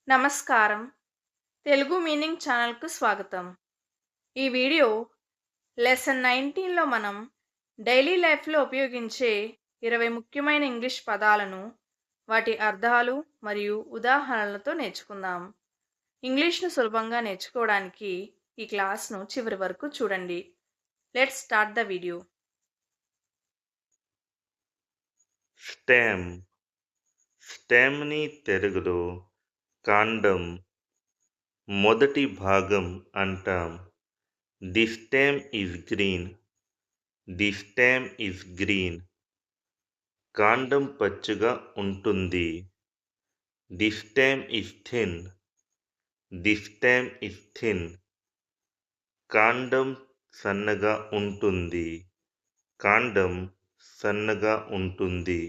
నమస్కారం. తెలుగు మీనింగ్ ఛానల్‌కు స్వాగతం. ఈ వీడియో లెసన్ 19లో మనం డైలీ లైఫ్‌లో ఉపయోగించే 20 ముఖ్యమైన ఇంగ్లీష్ పదాలను, వాటి అర్థాలు మరియు ఉదాహరణలతో నేర్చుకుందాం. ఇంగ్లీష్‌ను సులభంగా నేర్చుకోవడానికి ఈ క్లాస్‌ను చివరి వరకు చూడండి. Let's start the video. Stem. స్టెమ్‌ని తెలుగులో కాండం, మొదటి భాగం అంటాం. The stem is green. The stem is green. కాండం పచ్చగా ఉంటుంది. The stem is thin. The stem is thin. కాండం సన్నగా ఉంటుంది. కాండం సన్నగా ఉంటుంది.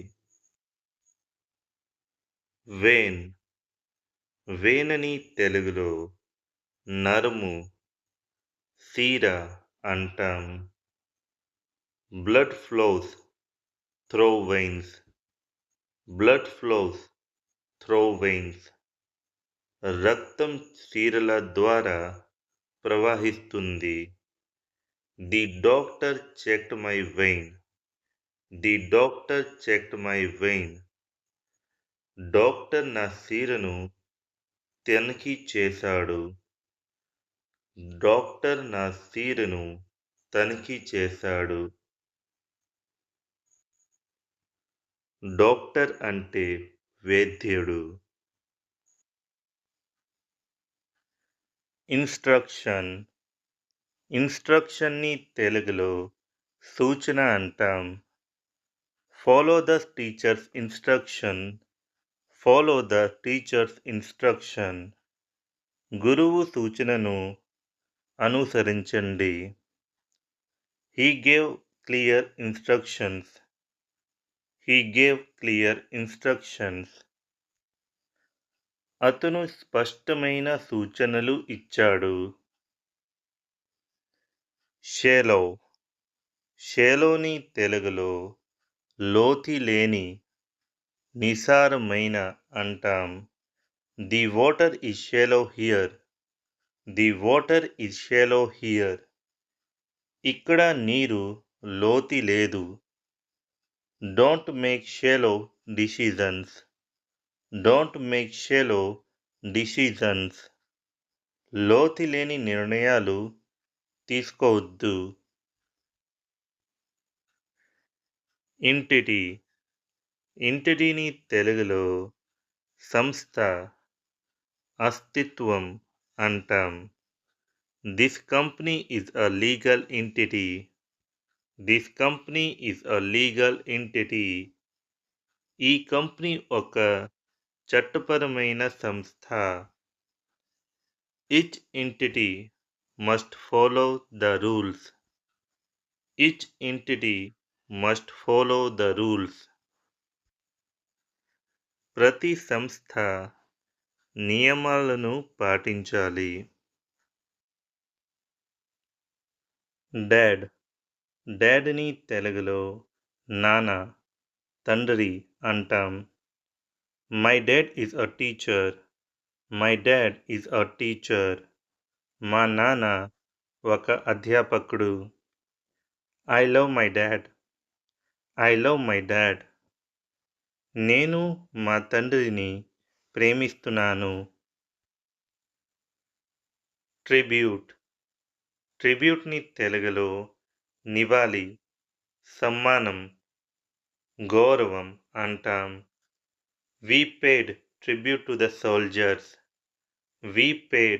వెయిన్. వెయినని తెలుగులో నరము, సీర అంటాం. Blood flows through veins. Blood flows through veins. రక్తం సీరల ద్వారా ప్రవహిస్తుంది. The doctor checked my vein. The doctor checked my vein. Doctor నా సీరను తనిఖీ చేశాడు. డాక్టర్ నా సీరను తనిఖీ చేశాడు. డాక్టర్ అంటే వైద్యుడు. ఇన్స్ట్రక్షన్. ఇన్స్ట్రక్షన్ని తెలుగులో సూచన అంటాం. Follow the teachers instruction. Follow the teachers instruction. గురువు సూచనను అనుసరించండి. He gave clear instructions. He gave clear instructions. అతను స్పష్టమైన సూచనలు ఇచ్చాడు. షేలో. షేలోని తెలుగులో లోతి లేని, నిసారమైన అంటాం. The water is shallow here. The water is shallow here. ఇక్కడ నీరు లోతి లేదు. Don't make shallow decisions. Don't make shallow decisions. లోతి లేని నిర్ణయాలు తీసుకోవద్దు. ఎంటిటీ. ఎంటిటీని తెలుగులో సంస్థ, అస్తిత్వం అంటాం. This company is a legal entity. This company is a legal entity. ఈ కంపెనీ ఒక చట్టపరమైన సంస్థ. Each entity must follow the rules. Each entity must follow the rules. ప్రతి సంస్థ నియమాలను పాటించాలి. డాడ్. డాడ్ని తెలుగులో నాన్న, తండ్రి అంటాం. My dad is a teacher. My dad is a teacher. మా నాన్న ఒక అధ్యాపకుడు. I love my dad. I love my dad. నేను మా తండ్రిని ప్రేమిస్తున్నాను. ట్రిబ్యూట్. ట్రిబ్యూట్ని తెలుగులో నివాళి, సమ్మానం, గౌరవం అంటాం. We paid tribute to the soldiers. We paid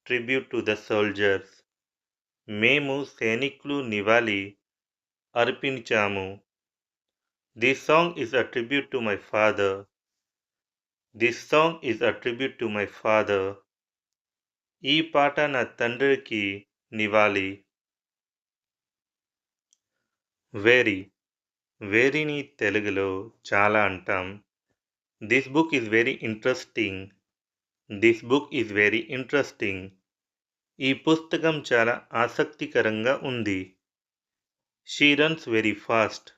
tribute to the soldiers. మేము సైనికులు నివాళి అర్పించాము. This song is a tribute to my father. This song is a tribute to my father. ఈ పాట నా తండ్రికి నివాళి. వెరీ. వెరీని తెలుగులో చాలా అంటాం. This book is very interesting. This book is very interesting. ఈ పుస్తకం చాలా ఆసక్తికరంగా ఉంది. She runs very fast.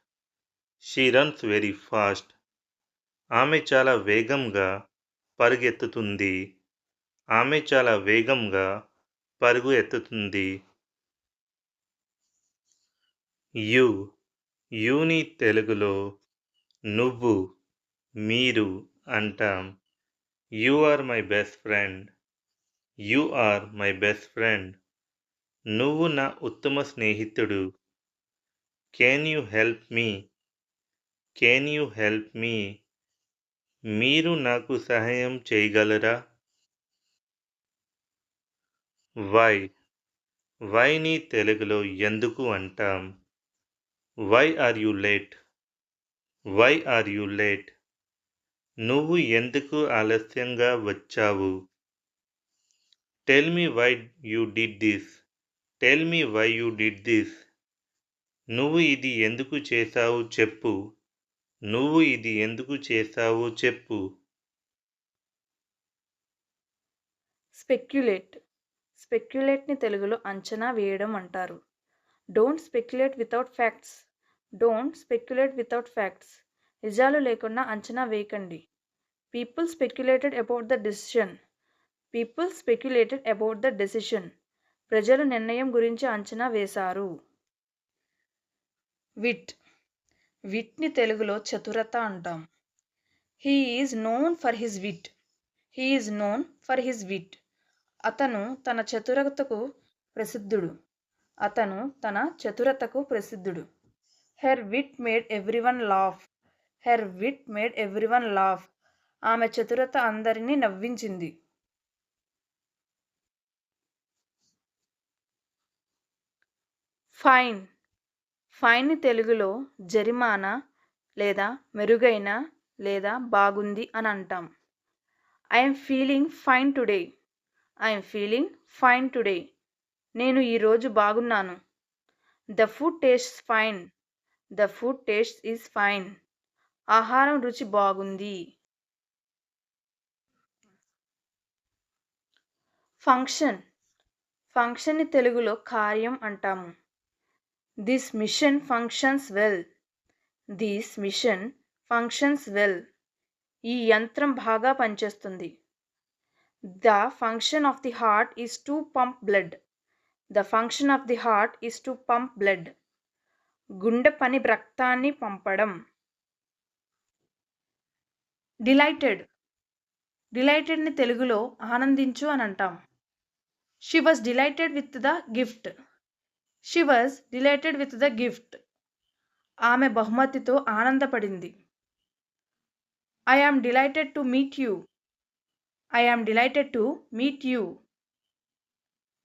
She runs very fast. ఆమె చాలా వేగంగా పరిగెత్తుతుంది. ఆమె చాలా వేగంగా పరుగు ఎత్తుతుంది. యూని తెలుగులో నువ్వు, మీరు అంటాం. You are my best friend. You are my best friend. నువ్వు నా ఉత్తమ స్నేహితుడు. Can you help me? Can you help me? మీరు నాకు సహాయం చేయగలరా? వైని తెలుగులో ఎందుకు అంటాం. Why are you late? Why are you late? నువ్వు ఎందుకు ఆలస్యంగా వచ్చావు? Tell me why you did this. Tell me why you did this. నువ్వు ఇది ఎందుకు చేశావు చెప్పు. నువ్వు ఇది ఎందుకు చేశావు చెప్పు. స్పెక్యులేట్. స్పెక్యులేట్ని తెలుగులో అంచనా వేయడం అంటారు. Don't speculate without facts. Don't speculate without facts. నిజాలు లేకుండా అంచనా వేయకండి. People speculated about the decision. People speculated about the decision. ప్రజలు నిర్ణయం గురించి అంచనా వేశారు. విట్ని తెలుగులో చతురత అంటాం. He is known for his wit. He is known for his wit. అతను తన చతురతకు ప్రసిద్ధుడు. అతను తన చతురతకు ప్రసిద్ధుడు. Her wit made everyone laugh. Her wit made everyone laugh. ఆమె చతురత అందరినీ నవ్వించింది. ఫైన్ని తెలుగులో జరిమానా లేదా మెరుగైన లేదా బాగుంది అని అంటాం. I'm feeling fine today. I'm feeling fine today. నేను ఈరోజు బాగున్నాను. The food tastes fine. The food tastes is fine. ఆహారం రుచి బాగుంది. ఫంక్షన్ని తెలుగులో కార్యం అంటాము. This machine functions well. This machine functions well. ఈ యంత్రం బాగా పనిచేస్తుంది. The function of the heart is to pump blood. The function of the heart is to pump blood. గుండె పని రక్తాన్ని పంపడం. డిలైటెడ్ని తెలుగులో ఆనందించు అని అంటాం. She was delighted with the gift. She was delighted with the gift. ఆమె బహుమతితో ఆనందపడింది. I am delighted to meet you. I am delighted to meet you.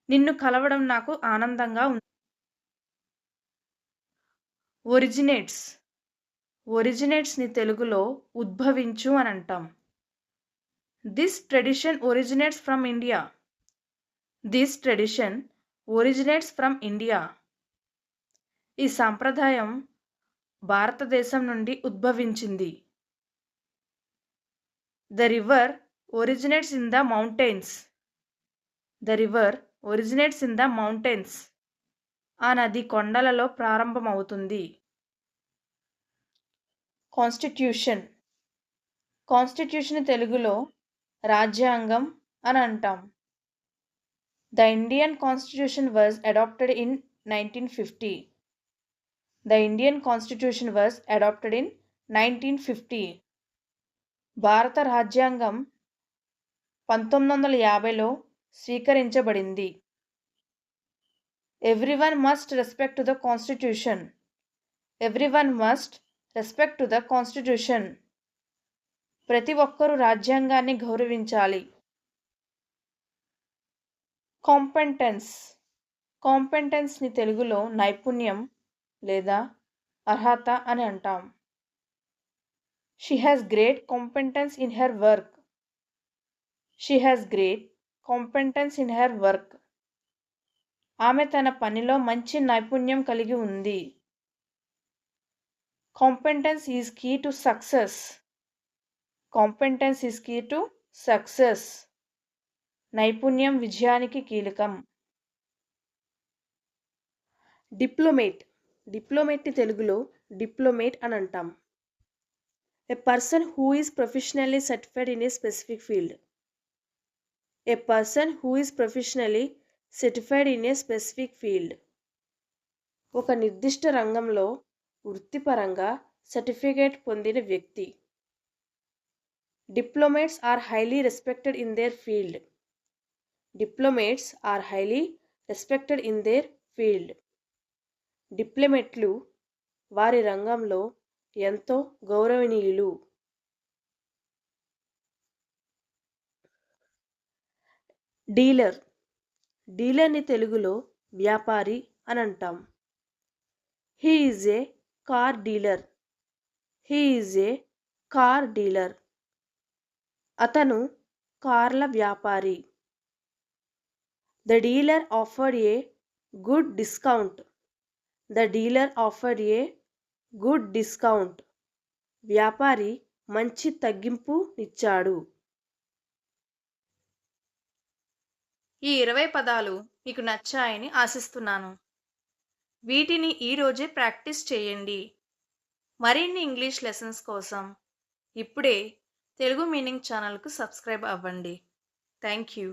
నిన్ను కలవడం నాకు ఆనందంగా ఉంది. ఒరిజినేట్స్ని తెలుగులో ఉద్భవించు అని అంటాం. This tradition originates from India. This tradition originates from India. ఈ సాంప్రదాయం భారతదేశం నుండి ఉద్భవించింది. The river originates in the mountains. The river originates in the mountains. ఆ నది కొండలలో ప్రారంభమవుతుంది. కాన్స్టిట్యూషన్ తెలుగులో రాజ్యాంగం అని అంటాం. The Indian constitution was adopted in 1950. The Indian constitution was adopted in 1950. భారత రాజ్యాంగం 1950లో స్వీకరించబడింది. Everyone must respect to the constitution. Everyone must respect to the constitution. ప్రతి ఒక్కరూ రాజ్యాంగాన్ని గౌరవించాలి. కాంపెటెన్స్ని తెలుగులో నైపుణ్యం లేదా అర్హత అని అంటాం. She has great competence in her work. She has great competence in her work. ఆమె తన పనిలో మంచి నైపుణ్యం కలిగి ఉంది. Competence is key to success. Competence is key to success. నైపుణ్యం విజయానికి కీలకం. డిప్లొమేట్ని తెలుగులో డిప్లొమేట్ అని అంటాం. A person who is professionally certified in a specific field. A person who is professionally certified in a specific field. ఒక నిర్దిష్ట రంగంలో వృత్తిపరంగా సర్టిఫికేట్ పొందిన వ్యక్తి. Diplomats are highly respected in their field. Diplomats are highly respected in their field. డిప్లొమాట్లు వారి రంగంలో ఎంతో గౌరవనీయులు. డీలర్. డీలర్ని తెలుగులో వ్యాపారి అని అంటాం. He is a car dealer. He is a car dealer. అతను కార్ల వ్యాపారి. The dealer offered a good discount. The dealer offered a good discount. వ్యాపారి మంచి తగ్గింపు ఇచ్చాడు. ఈ 20 పదాలు మీకు నచ్చాయని ఆశిస్తున్నాను. వీటిని ఈరోజే ప్రాక్టీస్ చేయండి. మరిన్ని ఇంగ్లీష్ లెసన్స్ కోసం ఇప్పుడే తెలుగు మీనింగ్ ఛానల్కు సబ్స్క్రైబ్ అవ్వండి. Thank you.